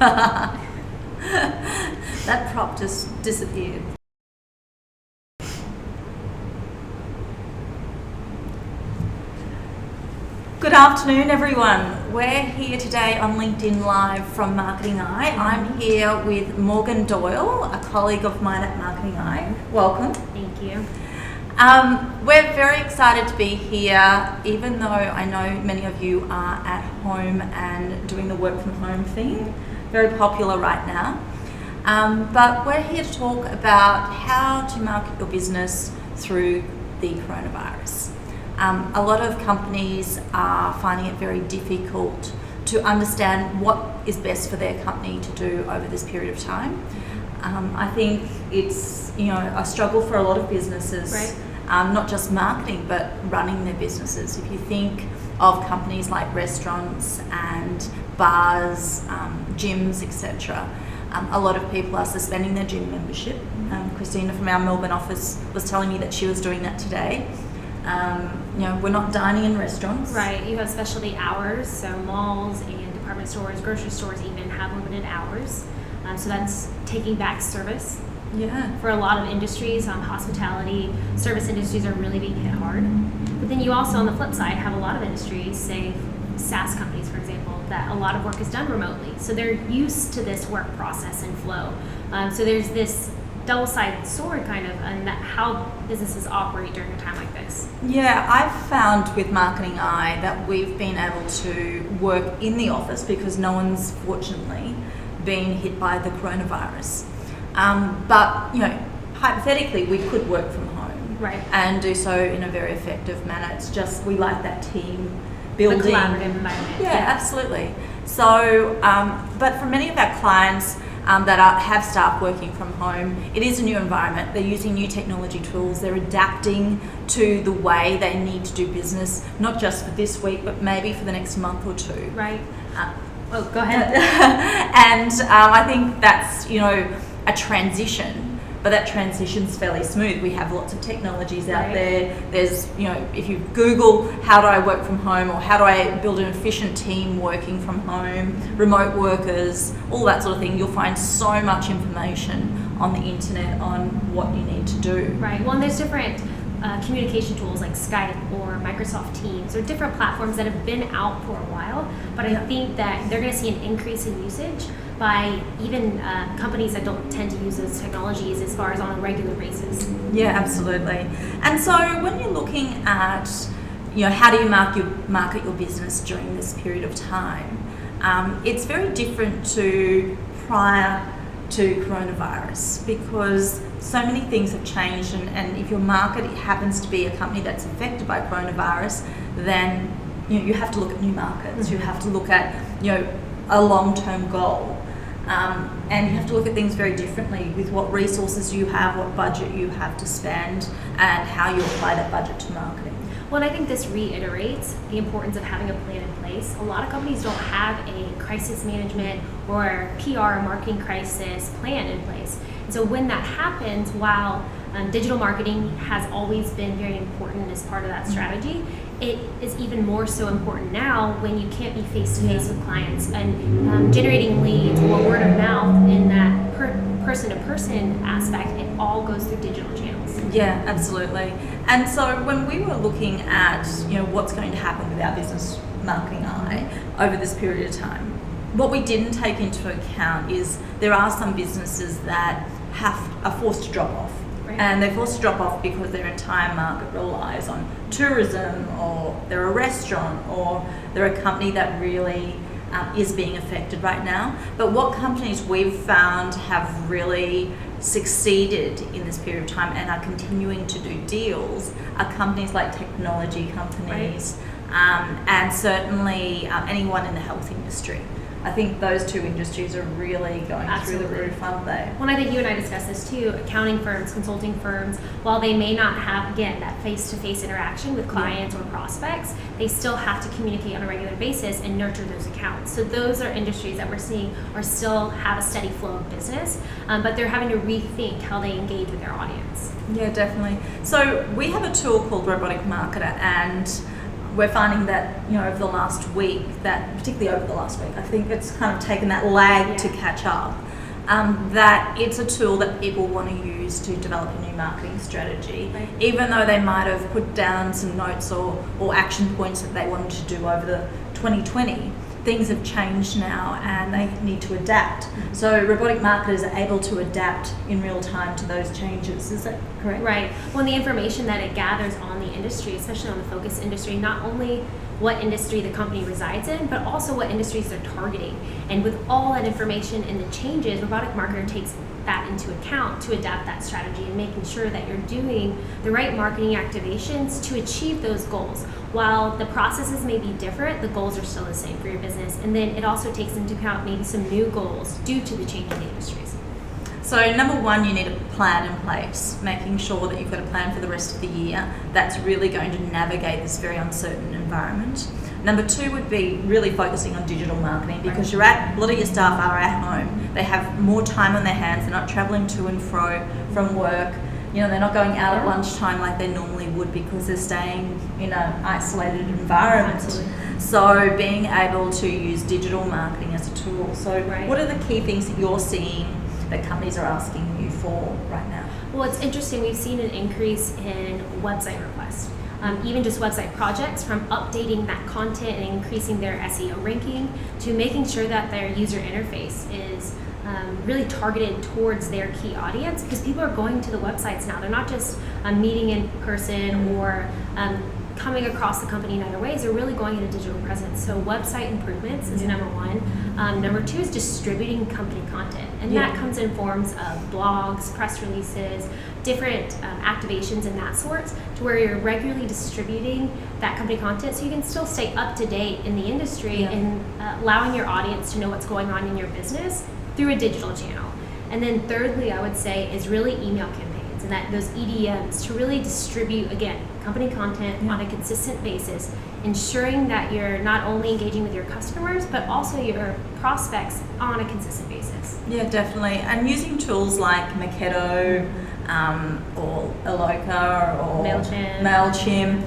That prop just disappeared. Good afternoon, everyone. We're here today on LinkedIn Live from Marketing Eye. I'm here with Morgan Doyle, a colleague of mine at Marketing Eye. Welcome. Thank you. We're very excited to be here, even though I know many of you are at home and doing the work from home thing. Very popular right now. But we're here to talk about how to market your business through the coronavirus. A lot of companies are finding it very difficult to understand what is best for their company to do over this period of time. I think it's a struggle for a lot of businesses, right. Not just marketing but running their businesses. If you think of companies like restaurants and bars, gyms, etc., a lot of people are suspending their gym membership. Christina from our Melbourne office was telling me that she was doing that today. We're not dining in restaurants. Right, you have specialty hours, so malls and department stores, grocery stores even have limited hours. So that's taking back service. Yeah. For a lot of industries, hospitality, service industries are really being hit hard. But then you also, on the flip side, have a lot of industries, say SaaS companies, for example, that a lot of work is done remotely. So they're used to this work process and flow. So there's this double-sided sword kind of and how businesses operate during a time like this. Yeah, I've found with Marketing Eye that we've been able to work in the office because no one's fortunately been hit by the coronavirus. But hypothetically, we could work from home, right, and do so in a very effective manner. It's just we like that team building, the collaborative environment. Yeah, absolutely. So, but for many of our clients that have staff working from home, it is a new environment. They're using new technology tools. They're adapting to the way they need to do business, not just for this week, but maybe for the next month or two. Right. Go ahead. And I think that's, a transition, but that transition's fairly smooth. We have lots of technologies out there. There's, if you Google how do I work from home or how do I build an efficient team working from home, remote workers, all that sort of thing, you'll find so much information on the internet on what you need to do. Right. Well, and there's different communication tools like Skype or Microsoft Teams or different platforms that have been out for a while, but I think that they're going to see an increase in usage by even companies that don't tend to use those technologies as far as on a regular basis. Yeah, absolutely. And so when you're looking at, how do you market your business during this period of time, it's very different to prior to coronavirus because so many things have changed, and if your market happens to be a company that's affected by coronavirus, then you have to look at new markets. Mm-hmm. You have to look at a long-term goal, and you have to look at things very differently with what resources you have, what budget you have to spend, and how you apply that budget to marketing. Well, and I think this reiterates the importance of having a plan in place. A lot of companies don't have a crisis management or PR or marketing crisis plan in place. And so when that happens, while digital marketing has always been very important as part of that strategy, it is even more so important now when you can't be face-to-face with clients and generating leads or word of mouth in that person-to-person aspect. It all goes through digital channels. Yeah, absolutely. And so when we were looking at what's going to happen with our business Marketing Eye over this period of time, what we didn't take into account is there are some businesses that are forced to drop off. And they're forced to drop off because their entire market relies on tourism, or they're a restaurant, or they're a company that really is being affected right now. But what companies we've found have really succeeded in this period of time and are continuing to do deals are companies like technology companies, and certainly anyone in the health industry. I think those two industries are really going through the roof, aren't they? Well, I think you and I discussed this too. Accounting firms, consulting firms, while they may not have, again, that face-to-face interaction with clients or prospects, they still have to communicate on a regular basis and nurture those accounts. So those are industries that we're seeing are still have a steady flow of business, but they're having to rethink how they engage with their audience. Yeah, definitely. So we have a tool called Robotic Marketer, and we're finding that, over the last week, particularly over the last week, I think it's kind of taken that lag to catch up. That it's a tool that people want to use to develop a new marketing strategy, even though they might have put down some notes or action points that they wanted to do over the 2020. Things have changed now and they need to adapt. So robotic marketers are able to adapt in real time to those changes. Is that correct? Right. Well, the information that it gathers on the industry, especially on the focus industry, not only what industry the company resides in, but also what industries they're targeting. And with all that information and the changes, robotic marketer takes that into account to adapt that strategy and making sure that you're doing the right marketing activations to achieve those goals. While the processes may be different, the goals are still the same for your business. And then it also takes into account maybe some new goals due to the change in the industries. So number one, you need a plan in place, making sure that you've got a plan for the rest of the year that's really going to navigate this very uncertain environment. Number two would be really focusing on digital marketing, because a lot of your staff are at home. They have more time on their hands. They're not traveling to and fro from work. They're not going out at lunchtime like they normally would because they're staying in an isolated environment. Absolutely. So being able to use digital marketing as a tool. So what are the key things that you're seeing that companies are asking you for right now? Well, it's interesting. We've seen an increase in website requests. Even just website projects, from updating that content and increasing their SEO ranking to making sure that their user interface is really targeted towards their key audience, because people are going to the websites now. They're not just meeting in person or coming across the company in other ways. They're really going into digital presence. So website improvements is number one. Number two is distributing company content. And that comes in forms of blogs, press releases, different activations and that sort, to where you're regularly distributing that company content so you can still stay up to date in the industry and allowing your audience to know what's going on in your business through a digital channel. And then thirdly, I would say, is really email campaigns and those EDMs to really distribute, again, company content on a consistent basis, ensuring that you're not only engaging with your customers, but also your prospects on a consistent basis. Yeah, definitely. And using tools like Marketo or Eloka or MailChimp,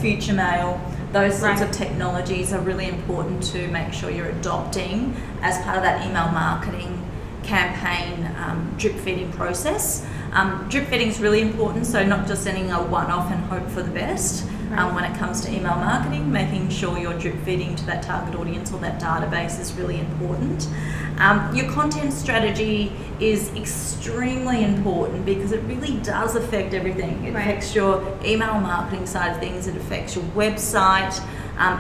Future Mail, those sorts of technologies are really important to make sure you're adopting as part of that email marketing campaign drip feeding process. Drip feeding is really important, so not just sending a one-off and hope for the best. When it comes to email marketing, making sure you're drip feeding to that target audience or that database is really important. Your content strategy is extremely important because it really does affect everything. It affects your email marketing side of things, it affects your website,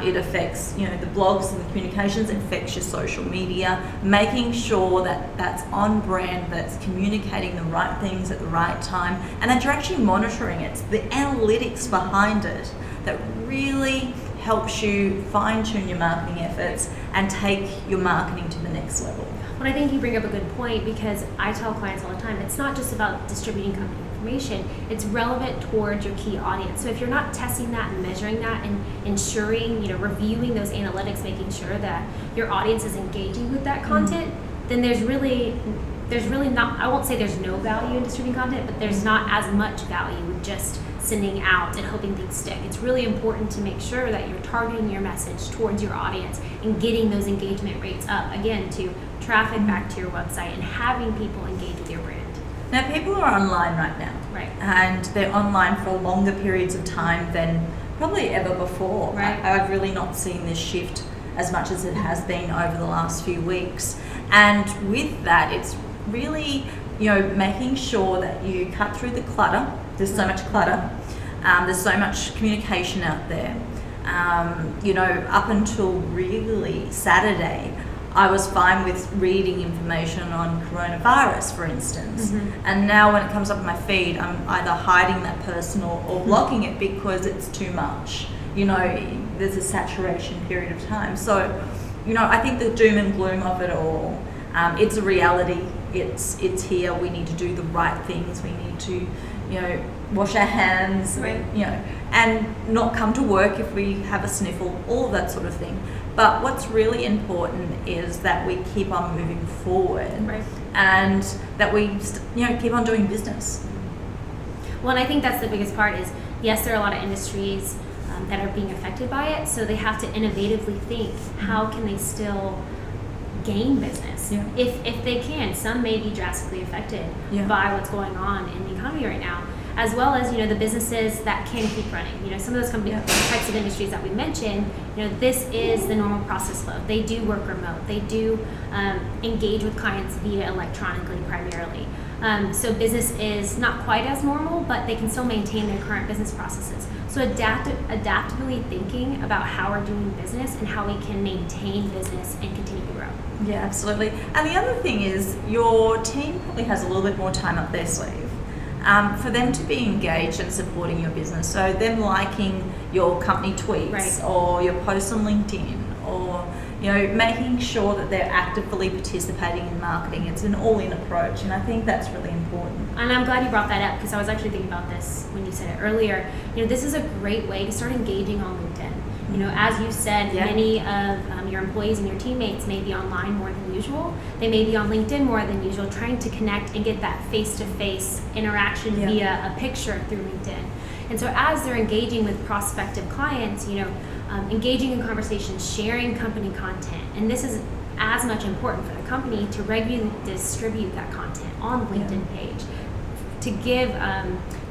it affects the blogs and the communications, it affects your social media, making sure that that's on brand, that's communicating the right things at the right time, and that you're actually monitoring it. It's the analytics behind it that really helps you fine-tune your marketing efforts and take your marketing to the next level. Well, I think you bring up a good point, because I tell clients all the time, it's not just about distributing company information, it's relevant towards your key audience. So if you're not testing that and measuring that and ensuring, reviewing those analytics, making sure that your audience is engaging with that content, then there's really not, I won't say there's no value in distributing content, but there's not as much value with just sending out and hoping things stick. It's really important to make sure that you're targeting your message towards your audience and getting those engagement rates up, again, to traffic back to your website and having people engage with your brand. Now, people are online right now. And they're online for longer periods of time than probably ever before. I've really not seen this shift as much as it has been over the last few weeks. And with that, it's really, making sure that you cut through the clutter. There's so much clutter. There's so much communication out there. Up until really Saturday, I was fine with reading information on coronavirus, for instance. And now when it comes up in my feed, I'm either hiding that person or blocking it because it's too much. There's a saturation period of time. So, I think the doom and gloom of it all, it's a reality. It's here. We need to do the right things. We need to, wash our hands, and not come to work if we have a sniffle, all of that sort of thing. But what's really important is that we keep on moving forward, and that we, keep on doing business. Well, and I think that's the biggest part is, yes, there are a lot of industries that are being affected by it. So they have to innovatively think, how can they still gain business? Yeah. If they can. Some may be drastically affected Yeah. by what's going on in the economy right now, as well as, the businesses that can keep running. Some of those companies, types of industries that we mentioned, this is the normal process flow. They do work remote. They do engage with clients via electronically primarily. So business is not quite as normal, but they can still maintain their current business processes. So adaptively thinking about how we're doing business and how we can maintain business and continue to grow. Yeah, absolutely. And the other thing is, your team probably has a little bit more time up their sleeve for them to be engaged and supporting your business. So them liking your company tweets, Right. or your posts on LinkedIn, or making sure that they're actively participating in marketing. It's an all-in approach, and I think that's really important. And I'm glad you brought that up, because I was actually thinking about this when you said it earlier. This is a great way to start engaging on LinkedIn. As you said, Yeah. many of your employees and your teammates may be online more than usual. They may be on LinkedIn more than usual, trying to connect and get that face-to-face interaction via a picture through LinkedIn. And so as they're engaging with prospective clients, engaging in conversations, sharing company content, and this is as much important for the company to regularly distribute that content on the LinkedIn page, to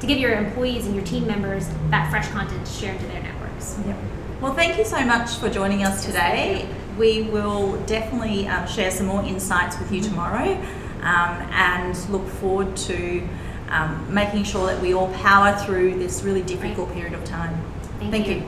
give your employees and your team members that fresh content to share into their networks. Yep. Well, thank you so much for joining us today. We will definitely share some more insights with you tomorrow, and look forward to making sure that we all power through this really difficult period of time. Thank you. you.